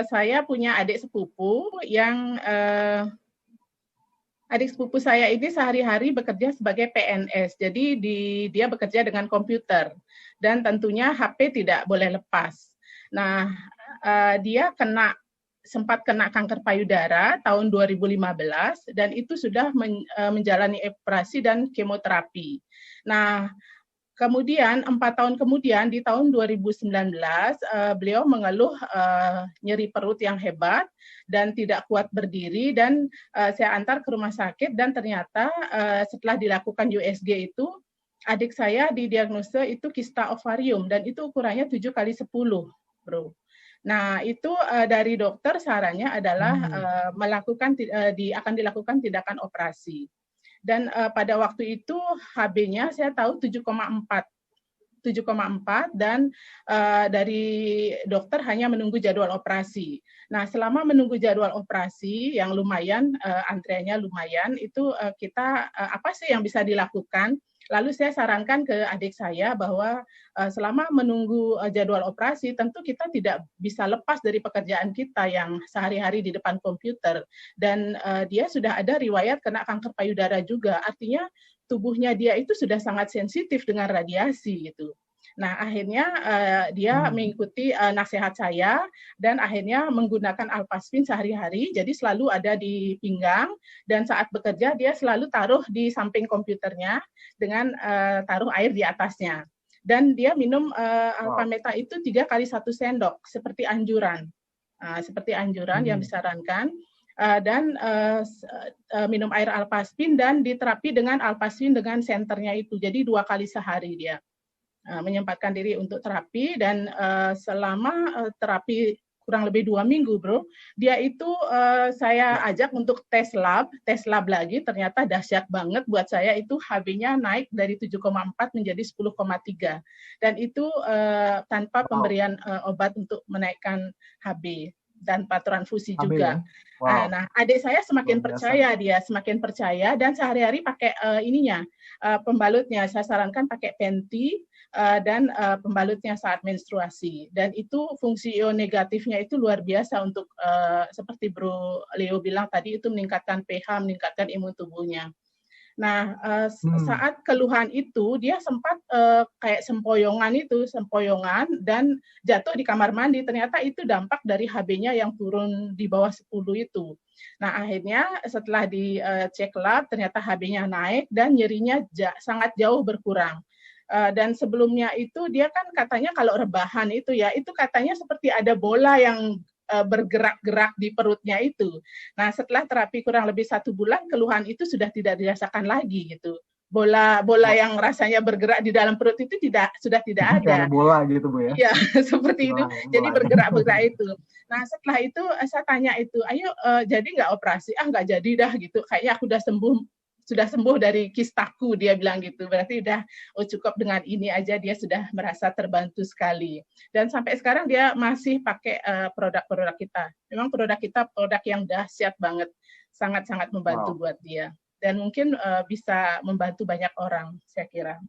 saya punya adik sepupu yang adik sepupu saya ini sehari-hari bekerja sebagai PNS. Jadi dia bekerja dengan komputer dan tentunya HP tidak boleh lepas. Nah, dia sempat kena kanker payudara tahun 2015 dan itu sudah menjalani operasi dan kemoterapi. Nah, kemudian 4 tahun kemudian di tahun 2019 beliau mengeluh nyeri perut yang hebat dan tidak kuat berdiri dan saya antar ke rumah sakit dan ternyata setelah dilakukan USG itu adik saya didiagnosa itu kista ovarium dan itu ukurannya 7x10, Bro. Nah, itu dari dokter sarannya adalah akan dilakukan tindakan operasi. Dan pada waktu itu HB-nya saya tahu 7,4 dan dari dokter hanya menunggu jadwal operasi. Nah, selama menunggu jadwal operasi yang lumayan, antriannya lumayan, itu kita apa sih yang bisa dilakukan? Lalu saya sarankan ke adik saya bahwa selama menunggu jadwal operasi, tentu kita tidak bisa lepas dari pekerjaan kita yang sehari-hari di depan komputer. Dan dia sudah ada riwayat kena kanker payudara juga, artinya tubuhnya dia itu sudah sangat sensitif dengan radiasi gitu. Nah, akhirnya dia mengikuti nasihat saya dan akhirnya menggunakan Alpasvin sehari-hari. Jadi selalu ada di pinggang dan saat bekerja dia selalu taruh di samping komputernya dengan taruh air di atasnya. Dan dia minum Alpameta itu 3x1 sendok seperti anjuran. Seperti anjuran yang disarankan. Dan minum air Alpasvin dan diterapi dengan Alpasvin dengan senternya itu. Jadi 2 kali sehari dia menyempatkan diri untuk terapi dan selama terapi kurang lebih 2 minggu, Bro, dia itu saya ajak untuk tes lab lagi, ternyata dahsyat banget buat saya itu HB-nya naik dari 7,4 menjadi 10,3 dan itu tanpa pemberian obat untuk menaikkan HB dan transfusi juga. Nah, adik saya semakin percaya dan sehari-hari pakai pembalutnya. Saya sarankan pakai Penti dan pembalutnya saat menstruasi. Dan itu fungsi ionegatifnya itu luar biasa untuk seperti Bro Leo bilang tadi itu meningkatkan pH, meningkatkan imun tubuhnya. Nah, saat keluhan itu dia sempat kayak sempoyongan dan jatuh di kamar mandi. Ternyata itu dampak dari HB-nya yang turun di bawah 10 itu. Nah, akhirnya setelah dicek lab ternyata HB-nya naik dan nyerinya sangat jauh berkurang. Dan sebelumnya itu dia kan katanya kalau rebahan itu katanya seperti ada bola yang bergerak-gerak di perutnya itu. Nah, setelah terapi kurang lebih 1 bulan, keluhan itu sudah tidak dirasakan lagi gitu. Bola yang rasanya bergerak di dalam perut itu sudah tidak ada. Kayak bola gitu, Bu ya? Iya, seperti itu. Jadi bergerak-gerak itu. Nah, setelah itu saya tanya itu, ayo jadi nggak operasi? Nggak jadi dah gitu. Kayaknya aku sudah sembuh dari kistaku, dia bilang gitu. Berarti udah cukup dengan ini aja dia sudah merasa terbantu sekali. Dan sampai sekarang dia masih pakai produk-produk kita. Memang produk kita produk yang dahsyat banget. Sangat-sangat membantu buat dia. Dan mungkin bisa membantu banyak orang, saya kira.